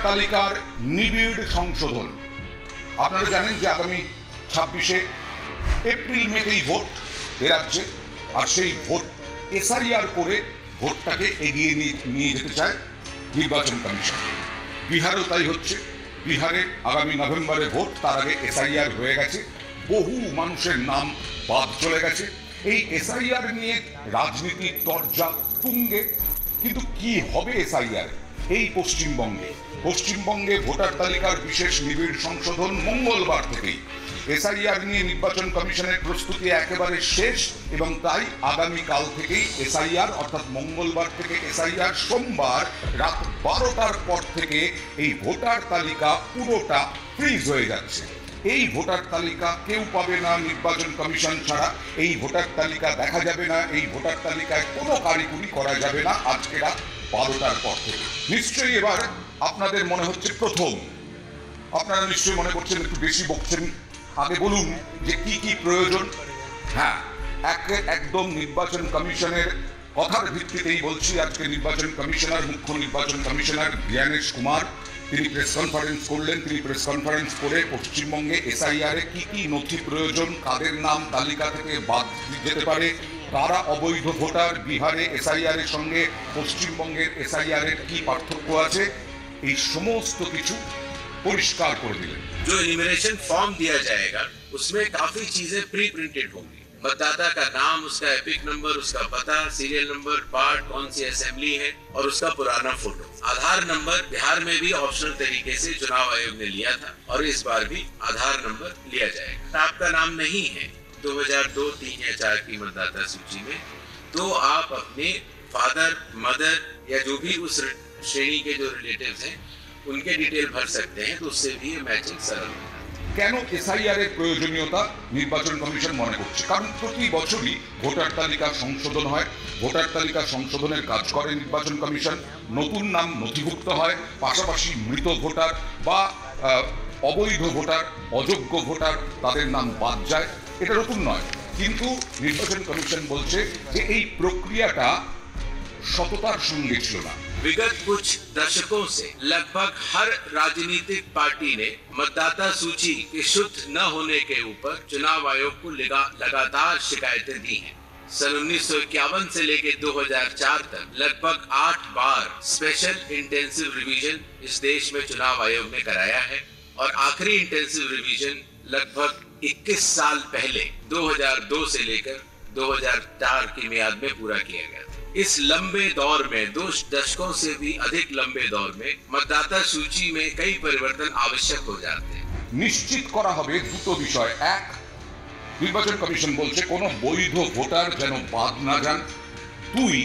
তালিকার নিবিড় সংশোধন। আপনারা জানেন যে আগামী 26শে এপ্রিল মেতেই ভোট এ রাজ্যে, আর সেই ভোট এসআইআর করে ভোটটাকে এগিয়ে নিয়ে যেতে চায় নির্বাচন কমিশন। বিহারেও তাই হচ্ছে। বিহারে আগামী নভেম্বরে ভোট, তার আগে এসআইআর হয়ে গেছে, বহু মানুষের নাম বাদ চলে গেছে। এই এসআইআর নিয়ে রাজনীতির তরজা তুঙ্গে। কিন্তু কি হবে এসআইআর? এই পশ্চিমবঙ্গে ভোটার তালিকার বিশেষ নিবিড় সংশোধন মঙ্গলবার থেকেই। এসআইআর নিয়ে নির্বাচন কমিশনের প্রস্তুতি একেবারে শেষ, এবং তাই আগামীকাল থেকেই এসআইআর, অর্থাৎ মঙ্গলবার থেকে এসআইআর, সোমবার রাত 12টার পর থেকে এই ভোটার তালিকা পুরোটা ফ্রিজ হয়ে যাচ্ছে। এই ভোটার তালিকা কেউ পাবে না নির্বাচন কমিশন ছাড়া। এই ভোটার তালিকা দেখা যাবে না, এই ভোটার তালিকায় কোনো কারিকুরি করা যাবে না আজকে রাত 12টার পর থেকে। নিশ্চয়ই এবার আপনাদের মনে হচ্ছে প্রথম, আপনারা নিশ্চয়ই মনে করছেন একটু বেশি বকছেন, আগে বলুন যে কি কি প্রয়োজন। হ্যাঁ, একদম নির্বাচন কমিশনের কথার ভিত্তিতেই বলছি। আজকে মুখ্য নির্বাচন কমিশনার জ্ঞানেশ কুমার তিনি প্রেস কনফারেন্স করলেন। তিনি প্রেস কনফারেন্স করে পশ্চিমবঙ্গে এসআইআর এ কি কি নথি প্রয়োজন, কাদের নাম তালিকা থেকে বাদ যেতে পারে, কারা অবৈধ ভোটার, বিহারে এসআইআর এর সঙ্গে পশ্চিমবঙ্গের এসআইআর এর কি পার্থক্য আছে, এই সমস্ত কিছু परिष्कार कर दिए। जो इन्यूमरेशन फॉर्म दिया जाएगा उसमें काफी चीजें प्री प्रिंटेड होंगी। मतदाता का नाम, उसका एपिक नंबर, उसका पता, सीरियल नंबर, पार्ट, कौन सी असेंबली है और उसका पुराना फोटो। आधार नंबर बिहार में भी ऑप्शनल तरीके से चुनाव आयोग ने लिया था और इस बार भी आधार नंबर लिया जाएगा। आपका नाम नहीं है 2002, 3 या 4 की मतदाता सूची में, तो आप अपने फादर, मदर या जो भी उस श्रेणी के जो रिलेटिव्स हैं उनके डिटेल भर सकते हैं, तो उससे भी ये मैचिंग सरल होगा। কেন এসআইআর এর প্রয়োজনীয়তা নির্বাচন কমিশন মনে করছে? কারণ প্রতি বছরই ভোটার তালিকা সংশোধন হয়। ভোটার তালিকা সংশোধনের কাজ করে নির্বাচন কমিশন। নতুন নাম নথিভুক্ত হয়, পাশাপাশি মৃত ভোটার বা অবৈধ ভোটার, অযোগ্য ভোটার, তাদের নাম বাদ যায়। এটা নতুন নয়, কিন্তু নির্বাচন কমিশন বলছে যে এই প্রক্রিয়াটা সততার সঙ্গে ছিল না। विगत कुछ दशकों से लगभग हर राजनीतिक पार्टी ने मतदाता सूची के शुद्ध न होने के ऊपर चुनाव आयोग को लगातार शिकायतें दी हैं। सन 1951 से लेकर 2004 तक लगभग 8 बार स्पेशल इंटेंसिव रिवीजन इस देश में चुनाव आयोग ने कराया है और आखिरी इंटेंसिव रिवीजन लगभग 21 साल पहले 2002 से लेकर 2004 की मियाद में पूरा किया गया। इस लंबे दौर में, 2 दशकों से भी अधिक लंबे दौर में मतदाता सूची में कई परिवर्तन आवश्यक हो जाते हैं। নিশ্চিত করা হবে দুটো বিষয়। এক, নির্বাচন কমিশন বলছে কোনো বৈধ ভোটার যেন বাদ না যান। 2,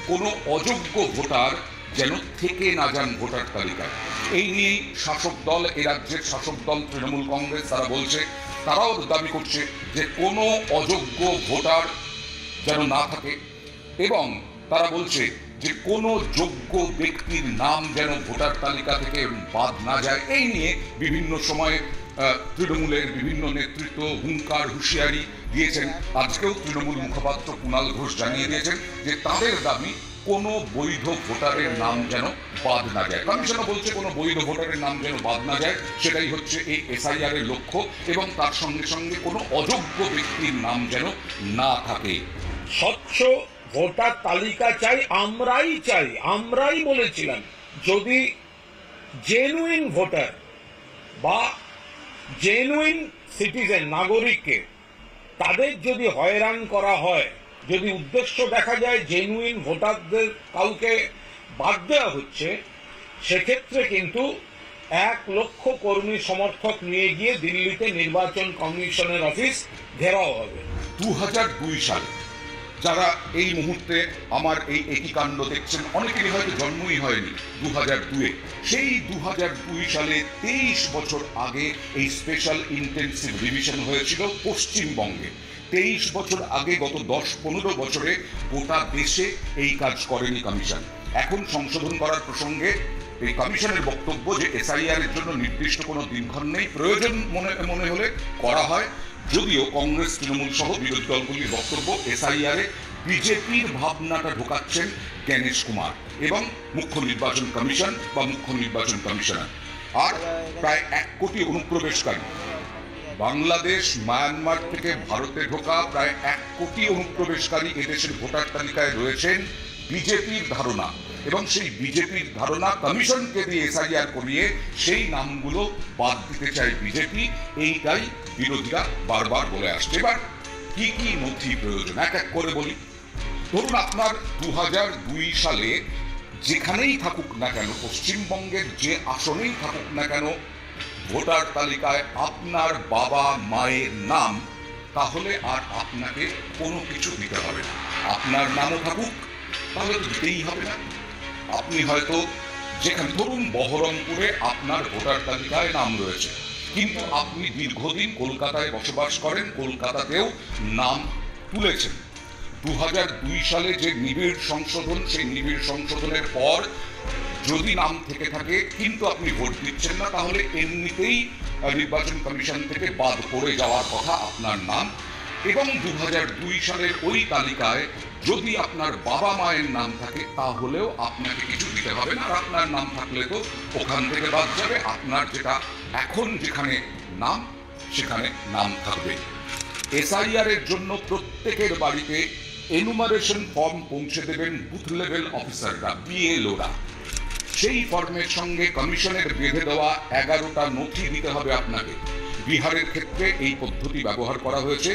কোনো অযোগ্য ভোটার যেন থেকে না যান ভোটার তালিকায়। এই নিয়েই শাসক দল, এ রাজ্যের শাসক দল তৃণমূল কংগ্রেস, তারা বলছে, তারাও দাবি করছে যে কোনো অযোগ্য ভোটার যেন না থাকে, এবং তারা বলছে যে কোনো যোগ্য ব্যক্তির নাম যেন ভোটার তালিকা থেকে বাদ না যায়। এই নিয়ে বিভিন্ন সময়ে তৃণমূলের বিভিন্ন নেতৃত্ব হুঙ্কার, হুঁশিয়ারি দিয়েছেন। আজকেও তৃণমূল মুখপাত্র কুণাল ঘোষ জানিয়ে দিয়েছেন যে তাদের দাবি কোনো বৈধ ভোটারের নাম যেন বাদ না যায়। কমিশনও বলছে কোনো বৈধ ভোটারের নাম যেন বাদ না যায়, সেটাই হচ্ছে এই এসআইআর এর লক্ষ্য, এবং তার সঙ্গে সঙ্গে কোনো অযোগ্য ব্যক্তির নাম যেন না থাকে। স্বচ্ছ ভোটার তালিকা চাই, আমরাই বলেছিলাম। যদি জেনুইন ভোটার বা জেনুইন সিটিজেন, নাগরিককে তাদের যদি হয়রান করা হয়, যদি উদ্দেশ্য দেখা যায় জেনুইন ভোটারদের কাউকে বাদ দেওয়া হচ্ছে, সেক্ষেত্রে কিন্তু 1 লক্ষ কর্মী সমর্থক নিয়ে গিয়ে দিল্লিতে নির্বাচন কমিশনের অফিস ঘেরাও হবে। 2002 সালে যারা এই মুহূর্তে আমার এই একই কাণ্ড দেখছেন, অনেকেরই হয়তো জন্মই হয়নি 2002-এ। সেই 2002 সালে 23 বছর আগে এই স্পেশাল ইন্টেন্সিভ রিভিশন হয়েছিল পশ্চিমবঙ্গে। 23 বছর আগে, গত 10-15 বছরে গোটা দেশে এই কাজ করেনি কমিশন। এখন সংশোধন করার প্রসঙ্গে এই কমিশনের বক্তব্য যে এসআইআর এর জন্য নির্দিষ্ট কোনো দিনক্ষণ নেই, প্রয়োজন মনে হলে করা হয়। যদিও কংগ্রেস, তৃণমূল সহ বিরোধী দলগুলির বক্তব্য এসআইআর এ বিজেপির ভাবনাটা ঢোকাচ্ছেন গণেশ কুমার এবং মুখ্য নির্বাচন কমিশন বা মুখ্য নির্বাচন কমিশনার। আর প্রায় 1 কোটি অনুপ্রবেশকারী, বাংলাদেশ মায়ানমার থেকে ভারতে ঢোকা প্রায় 1 কোটি অনুপ্রবেশকারী এদেশের ভোটার তালিকায় রয়েছেন বিজেপির ধারণা, এবং সেই বিজেপির ধারণা কমিশনকে দিয়ে এসআইআর করিয়ে সেই নামগুলো বাদ দিতে চায় বিজেপি। এইটাই বিরোধীরা বারবার বলে আসছে। এবার কি কি নথি প্রয়োজন এক এক করে বলি। ধরুন আপনার 2002 সালে যেখানেই থাকুক না কেন, পশ্চিমবঙ্গের যে আসনেই থাকুক না কেন, ভোটার তালিকায় আপনার বাবা মায়ের নাম, তাহলে আর আপনাকে কোনো কিছু দিতে হবে না। আপনার নামও থাকুক, তাহলে তো দিতেই হবে না। আপনি হয়তো যেখানে, ধরুন বহরমপুরে আপনার ভোটার তালিকায় নাম রয়েছে, কিন্তু আপনি দীর্ঘদিন কলকাতায় বসবাস করেন, কলকাতাতেও নাম তুলেছেন। 2002 সালে যে নিবিড় সংশোধন, সেই নিবিড় সংশোধনের পর যদি নাম থেকে থাকে কিন্তু আপনি ভোট দিচ্ছেন না, তাহলে এমনিতেই নির্বাচন কমিশন থেকে বাদ পড়ে যাওয়ার কথা আপনার নাম। এবং 2002 সালের ওই তালিকায় যদি আপনার বাবা মায়ের নাম থাকে, তাহলেও আপনাকে কিছু দিতে হবে না। আর আপনার নাম থাকলে তো ওখান থেকে বাদ যাবে। আপনার যেটা এখন যেখানে নাম, সেখানে নাম থাকবে। এসআইআর এর জন্য প্রত্যেকের বাড়িতে এনুমারেশন ফর্ম পৌঁছে দেবেন বুথ লেভেল অফিসাররা, বিএলওরা। সেই ফর্মের সঙ্গে কমিশনের বেঁধে দেওয়া 11টা নথি দিতে হবে আপনাকে। বিহারের ক্ষেত্রে এই পদ্ধতি ব্যবহার করা হয়েছে।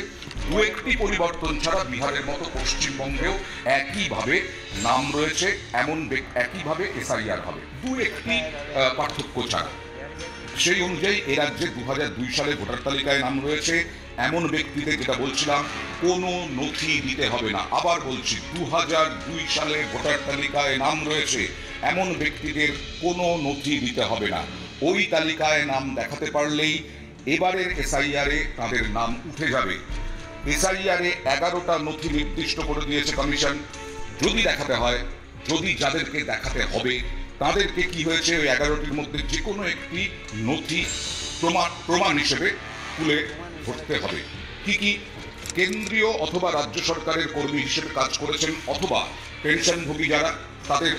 2-1টি পরিবর্তন ছাড়া বিহারের মতো পশ্চিমবঙ্গেও একইভাবে নাম রয়েছে, এমন একইভাবে এসআইআর হবে, 2-1টি পার্থক্য ছাড়া। সেই অনুযায়ী এ রাজ্যে 2002 সালে ভোটার তালিকায় নাম রয়েছে এমন ব্যক্তিদের, যেটা বলছিলাম, কোনো নথি দিতে হবে না। আবার বলছি, 2002 সালে ভোটার তালিকায় নাম রয়েছে এমন ব্যক্তিদের কোনো নথি দিতে হবে না। ওই তালিকায় নাম দেখাতে পারলেই এবারের এসআইআরে তাদের নাম উঠে যাবে। এসআইআরে 11টা নথি নির্দিষ্ট করে দিয়েছে কমিশন। যদি দেখাতে হয়, যদি যাদেরকে দেখাতে হবে, তাদেরকে কি হয়েছে, ওই 11টির মধ্যে যে কোনো একটি নথি প্রমাণ হিসেবে তুলে ধরতে হবে। কি কি? কেন্দ্রীয় অথবা রাজ্য সরকারের কর্মী হিসেবে কাজ করেছেন অথবা পেনশনভোগী যারা, তাদের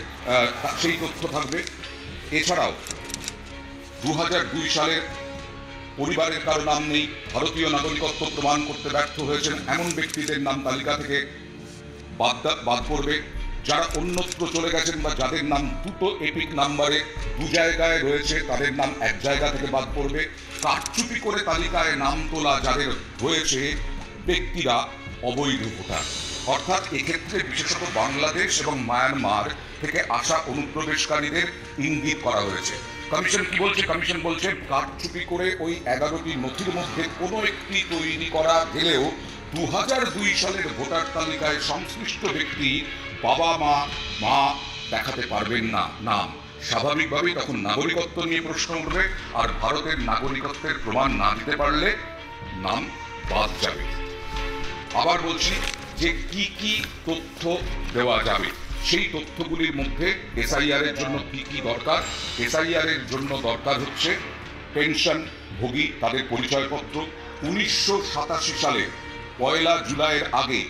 সেই তথ্য থাকবে। এছাড়াও 2002 সালের পরিবারের কারো নাম নেই, ভারতীয় নাগরিকত্ব প্রমাণ করতে ব্যর্থ হয়েছেন এমন ব্যক্তিদের নাম তালিকা থেকে বাদ পড়বে। যারা অন্যত্র চলে গেছেন বা যাদের নাম দুটো এপিক নাম্বারে 2 জায়গায় রয়েছে, তাদের নাম 1 জায়গা থেকে বাদ পড়বে। কারচুপি করে তালিকায় নাম তোলা যাদের হয়েছে, ব্যক্তিরা অবৈধ ভোটার। অর্থাৎ এক্ষেত্রে বিশেষত বাংলাদেশ এবং মায়ানমার থেকে আসা অনুপ্রবেশকারীদের ইঙ্গিত করা হয়েছে। কমিশন কি বলছে? কমিশন বলছে কারচুপি করে ওই 11টি নথির মধ্যে কোনো একটি তৈরি করা গেলেও 2002 সালের ভোটার তালিকায় সংশ্লিষ্ট ব্যক্তি বাবা মা দেখাতে পারবেন না নাম। স্বাভাবিকভাবেই তখন নাগরিকত্ব নিয়ে প্রশ্ন উঠবে, আর ভারতের নাগরিকত্বের প্রমাণ না দিতে পারলে নাম বাদ যাবে। আবার বলছি যে কি কি তথ্য দেওয়া যাবে, সেই তথ্যগুলির মধ্যে এসআইআর এর জন্য কি কি দরকার। এসআইআর এর জন্য দরকার হচ্ছে পেনশন ভোগী, তাদের পরিচয়পত্র। 1987 সালে 1 জুলাইয়ের আগে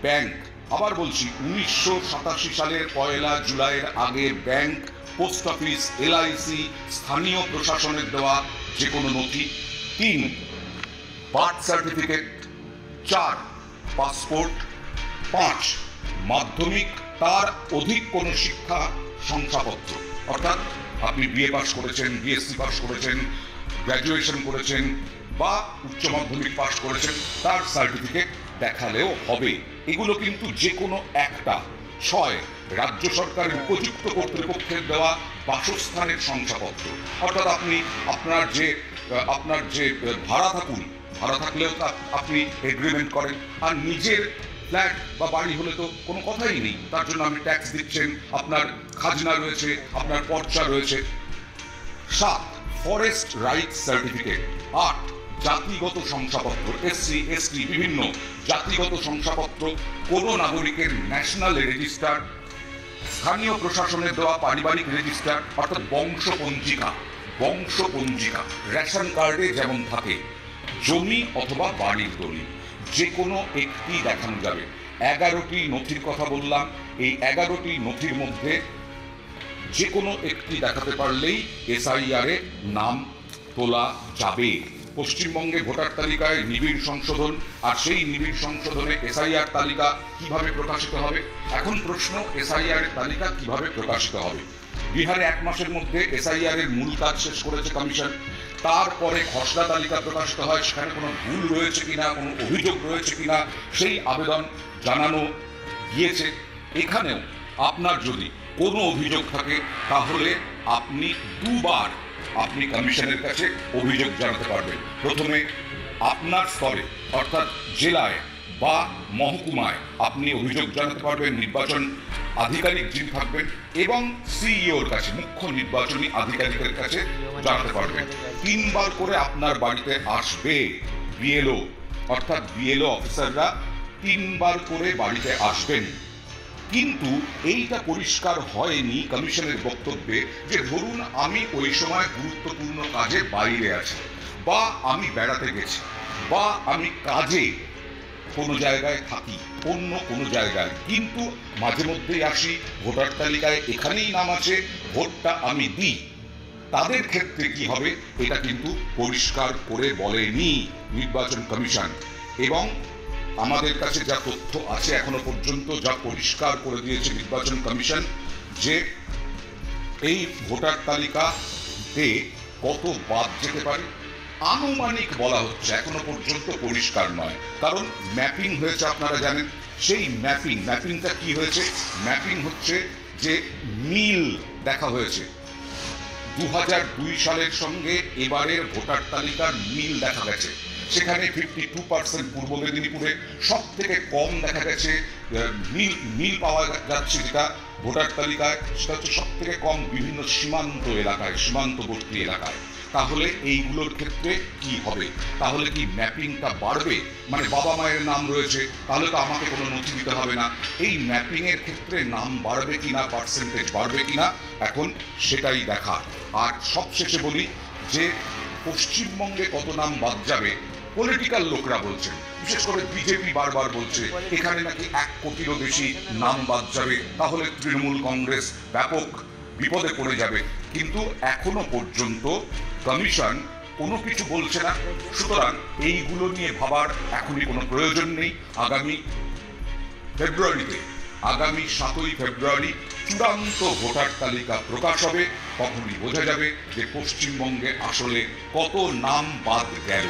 ব্যাংক, আবার বলছি 1987 সালের 1 জুলাইয়ের আগে ব্যাংক, পোস্ট অফিস, এলআইসি, স্থানীয় প্রশাসনের দেওয়া যে কোনো নথি। 3 বার্থ সার্টিফিকেট। 4 পাসপোর্ট। 5 মাধ্যমিক তার অধিক কোনো শিক্ষা শংসাপত্র, অর্থাৎ আপনি বিএ পাস করেছেন, বিএসসি পাস করেছেন, গ্র্যাজুয়েশন করেছেন বা উচ্চ মাধ্যমিক পাস করেছেন, তার সার্টিফিকেট দেখালেও হবে। এগুলো কিন্তু যে কোনো একটা। 6 রাজ্য সরকারের উপযুক্ত কর্তৃপক্ষের দেওয়া বাসস্থানের শংসাপত্র, অর্থাৎ আপনি আপনার যে ভাড়া থাকলেও আপনি এগ্রিমেন্ট করেন, আর নিজের ফ্ল্যাট বা বাড়ি হলে তো কোনো কথাই নেই, তার জন্য আপনি ট্যাক্স দিচ্ছেন, আপনার খাজনা রয়েছে, আপনার পর্চা রয়েছে। 7 ফরেস্ট রাইটস সার্টিফিকেট। 8 জাতিগত শংসাপত্র, এসসি এসটি বিভিন্ন জাতিগত শংসাপত্র, কোনো নাগরিকের ন্যাশনাল রেজিস্টার, স্থানীয় প্রশাসনের দেওয়া পারিবারিক রেজিস্টার অর্থাৎ বংশপঞ্জিকা, রেশন কার্ডে যেমন থাকে, জমি অথবা বাড়ির দলিল, যে কোনো একটি দেখানো যাবে। 11টি নথির কথা বললাম, এই 11টি নথির মধ্যে যে কোনো একটি দেখাতে পারলেই এসআইআর এ নাম তোলা যাবে। পশ্চিমবঙ্গে ভোটার তালিকায় নিবিড় সংশোধন, আর সেই নিবিড় সংশোধনে এসআইআর তালিকা কিভাবে প্রকাশিত হবে? এখন প্রশ্ন, এসআইআর এর তালিকা কিভাবে প্রকাশিত হবে? বিহারে 1 মাসের মধ্যে এসআইআর এর মূল কাজ শেষ করেছে কমিশন। তারপরে খসড়া তালিকা প্রকাশিত হয়, সেখানে কোনো ভুল রয়েছে কিনা, কোনো অভিযোগ রয়েছে কিনা সেই আবেদন জানানো গিয়েছে। এখানেও আপনার যদি কোনো অভিযোগ থাকে তাহলে আপনি দুবার আপনি কমিশনের কাছে অভিযোগ জানাতে পারবেন। প্রথমে আপনার স্তরে অর্থাৎ জেলায় বা মহকুমায় আপনি অভিযোগ জানাতে পারবেন নির্বাচন আধিকারিক যিনি থাকবেন, এবং সিইওর কাছে, মুখ্য নির্বাচনী আধিকারিকের কাছে জানাতে পারবেন। 3 বার করে আপনার বাড়িতে আসবে বিএলও, অর্থাৎ বিএলও অফিসাররা 3 বার করে বাড়িতে আসবেন। কিন্তু এইটা পরিষ্কার হয়নি কমিশনের বক্তব্যে যে ধরুন আমি ওই সময় গুরুত্বপূর্ণ কাজে বাইরে আছি, বা আমি বেড়াতে গেছি, বা আমি কাজে কোনো জায়গায় থাকি, অন্য কোনো জায়গায়, কিন্তু মাঝে মধ্যেই আসি, ভোটার তালিকায় এখানেই নাম আছে, ভোটটা আমি দিই, তাদের ক্ষেত্রে কি হবে এটা কিন্তু পরিষ্কার করে বলেনি নির্বাচন কমিশন। এবং আমাদের কাছে যা তথ্য আছে এখনো পর্যন্ত, যা পরিষ্কার করে দিয়েছে নির্বাচন কমিশন, যে এই ভোটার তালিকাতে কত বাদ যেতে পারে আনুমানিক বলা হচ্ছে, এখনো পর্যন্ত পরিষ্কার নয়। কারণ ম্যাপিং হয়েছে, আপনারা জানেন। সেই ম্যাপিংটা কি হয়েছে? ম্যাপিং হচ্ছে যে মিল দেখা হয়েছে 2002 সালের সঙ্গে এবারের ভোটার তালিকার মিল দেখা গেছে। সেখানে 52% পূর্ব মেদিনীপুরে, সব থেকে কম দেখা গেছে মিল পাওয়া যাচ্ছে যেটা ভোটার তালিকায়, সেটা হচ্ছে সব থেকে কম বিভিন্ন সীমান্ত এলাকায়, সীমান্তবর্তী এলাকায়। তাহলে এইগুলোর ক্ষেত্রে কি হবে? তাহলে কি ম্যাপিংটা বাড়বে? মানে বাবা মায়ের নাম রয়েছে, তাহলে তো আমাকে কোনো নথি দিতে হবে না। এই ম্যাপিং এর ক্ষেত্রে নাম বাড়বে কিনা, পার্সেন্টেজ বাড়বে কিনা, এখন সেটাই দেখা। আর সবশেষে বলি যে পশ্চিমবঙ্গে কত নাম বাদ যাবে পলিটিক্যাল লোকরা বলছেন, বিশেষ করে বিজেপি বারবার বলছে এখানে নাকি 1 কোটিরও বেশি নাম বাদ যাবে, তাহলে তৃণমূল কংগ্রেস ব্যাপক বিপদে পড়ে যাবে। কিন্তু এখনো পর্যন্ত কমিশন কোনো কিছু বলছে না, সুতরাং এইগুলো নিয়ে ভাবার এখনই কোনো প্রয়োজন নেই। আগামী 7ই ফেব্রুয়ারি চূড়ান্ত ভোটার তালিকা প্রকাশ হবে, তখনই বোঝা যাবে যে পশ্চিমবঙ্গে আসলে কত নাম বাদ গেল।